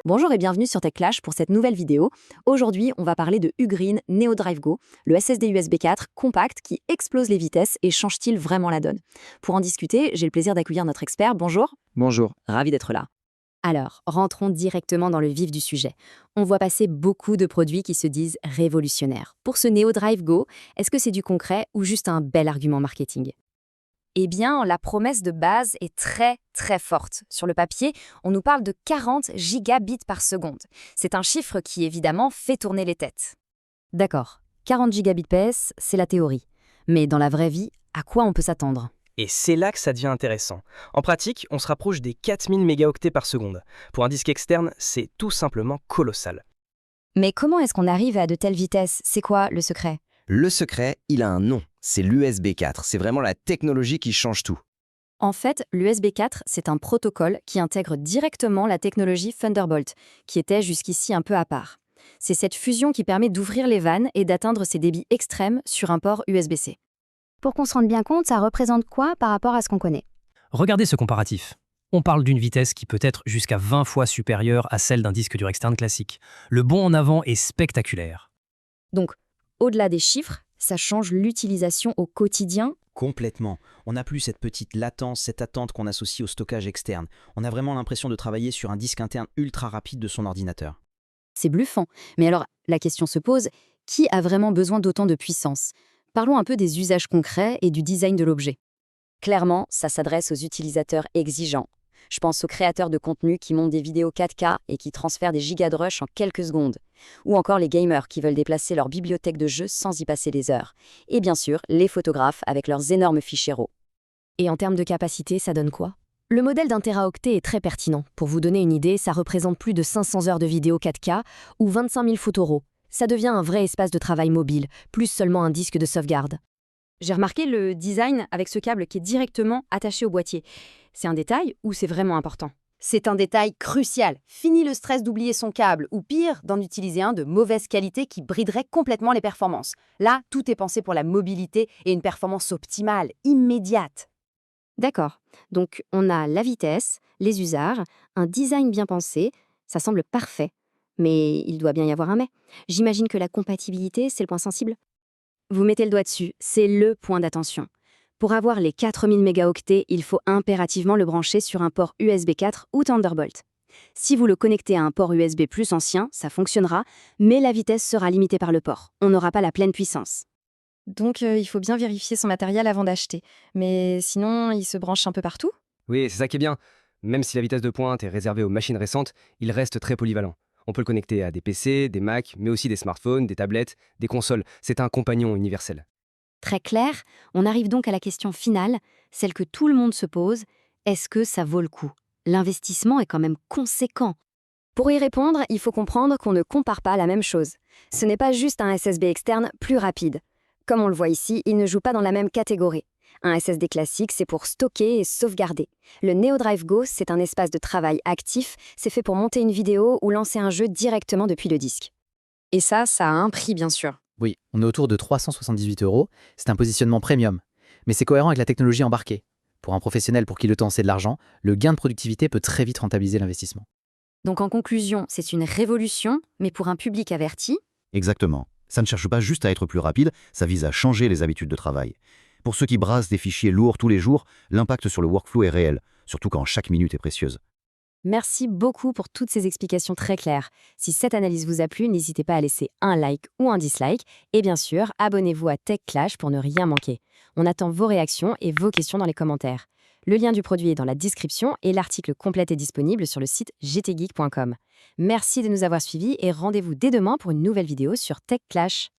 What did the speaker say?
Bonjour et bienvenue sur TechClash pour cette nouvelle vidéo. Aujourd'hui, on va parler de Ugreen NeoDrive Go, le SSD USB 4 compact qui explose les vitesses et change-t-il vraiment la donne? Pour en discuter, j'ai le plaisir d'accueillir notre expert. Bonjour. Bonjour. Ravi d'être là. Alors, rentrons directement dans le vif du sujet. On voit passer beaucoup de produits qui se disent révolutionnaires. Pour ce NeoDrive Go, est-ce que c'est du concret ou juste un bel argument marketing? Eh bien, la promesse de base est très forte. Sur le papier, on nous parle de 40 gigabits par seconde. C'est un chiffre qui, évidemment, fait tourner les têtes. D'accord, 40 gigabits PS, c'est la théorie. Mais dans la vraie vie, à quoi on peut s'attendre? Et c'est là que ça devient intéressant. En pratique, on se rapproche des 4000 mégaoctets par seconde. Pour un disque externe, c'est tout simplement colossal. Mais comment est-ce qu'on arrive à de telles vitesses? C'est quoi le secret? Le secret, il a un nom, c'est l'USB 4. C'est vraiment la technologie qui change tout. En fait, l'USB 4, c'est un protocole qui intègre directement la technologie Thunderbolt, qui était jusqu'ici un peu à part. C'est cette fusion qui permet d'ouvrir les vannes et d'atteindre ces débits extrêmes sur un port USB-C. Pour qu'on se rende bien compte, ça représente quoi par rapport à ce qu'on connaît? Regardez ce comparatif. On parle d'une vitesse qui peut être jusqu'à 20 fois supérieure à celle d'un disque dur externe classique. Le bond en avant est spectaculaire. Donc, au-delà des chiffres, ça change l'utilisation au quotidien. Complètement. On n'a plus cette petite latence, cette attente qu'on associe au stockage externe. On a vraiment l'impression de travailler sur un disque interne ultra rapide de son ordinateur. C'est bluffant. Mais alors, la question se pose, qui a vraiment besoin d'autant de puissance? Parlons un peu des usages concrets et du design de l'objet. Clairement, ça s'adresse aux utilisateurs exigeants. Je pense aux créateurs de contenu qui montent des vidéos 4K et qui transfèrent des gigas de rush en quelques secondes. Ou encore les gamers qui veulent déplacer leur bibliothèque de jeux sans y passer des heures. Et bien sûr, les photographes avec leurs énormes fichiers RAW. Et en termes de capacité, ça donne quoi? Le modèle d'un téraoctet est très pertinent. Pour vous donner une idée, ça représente plus de 500 heures de vidéo 4K ou 25 000 photos RAW. Ça devient un vrai espace de travail mobile, plus seulement un disque de sauvegarde. J'ai remarqué le design avec ce câble qui est directement attaché au boîtier. C'est un détail ou c'est vraiment important? C'est un détail crucial. Fini le stress d'oublier son câble, ou pire, d'en utiliser un de mauvaise qualité qui briderait complètement les performances. Là, tout est pensé pour la mobilité et une performance optimale, immédiate. D'accord. Donc, on a la vitesse, les usages, un design bien pensé, ça semble parfait. Mais il doit bien y avoir un mais. J'imagine que la compatibilité, c'est le point sensible. Vous mettez le doigt dessus, c'est le point d'attention. Pour avoir les 4000 mégaoctets, il faut impérativement le brancher sur un port USB 4 ou Thunderbolt. Si vous le connectez à un port USB plus ancien, ça fonctionnera, mais la vitesse sera limitée par le port. On n'aura pas la pleine puissance. Donc il faut bien vérifier son matériel avant d'acheter. Mais sinon, il se branche un peu partout? Oui, c'est ça qui est bien. Même si la vitesse de pointe est réservée aux machines récentes, il reste très polyvalent. On peut le connecter à des PC, des Mac, mais aussi des smartphones, des tablettes, des consoles. C'est un compagnon universel. Très clair, on arrive donc à la question finale, celle que tout le monde se pose, est-ce que ça vaut le coup? L'investissement est quand même conséquent. Pour y répondre, il faut comprendre qu'on ne compare pas la même chose. Ce n'est pas juste un SSD externe plus rapide. Comme on le voit ici, il ne joue pas dans la même catégorie. Un SSD classique, c'est pour stocker et sauvegarder. Le NeoDrive Go, c'est un espace de travail actif, c'est fait pour monter une vidéo ou lancer un jeu directement depuis le disque. Et ça a un prix bien sûr. Oui, on est autour de 378 €. C'est un positionnement premium. Mais c'est cohérent avec la technologie embarquée. Pour un professionnel pour qui le temps c'est de l'argent, le gain de productivité peut très vite rentabiliser l'investissement. Donc en conclusion, c'est une révolution, mais pour un public averti. Exactement. Ça ne cherche pas juste à être plus rapide, ça vise à changer les habitudes de travail. Pour ceux qui brassent des fichiers lourds tous les jours, l'impact sur le workflow est réel, surtout quand chaque minute est précieuse. Merci beaucoup pour toutes ces explications très claires. Si cette analyse vous a plu, n'hésitez pas à laisser un like ou un dislike. Et bien sûr, abonnez-vous à TechClash pour ne rien manquer. On attend vos réactions et vos questions dans les commentaires. Le lien du produit est dans la description et l'article complet est disponible sur le site gtgeek.com. Merci de nous avoir suivis et rendez-vous dès demain pour une nouvelle vidéo sur TechClash.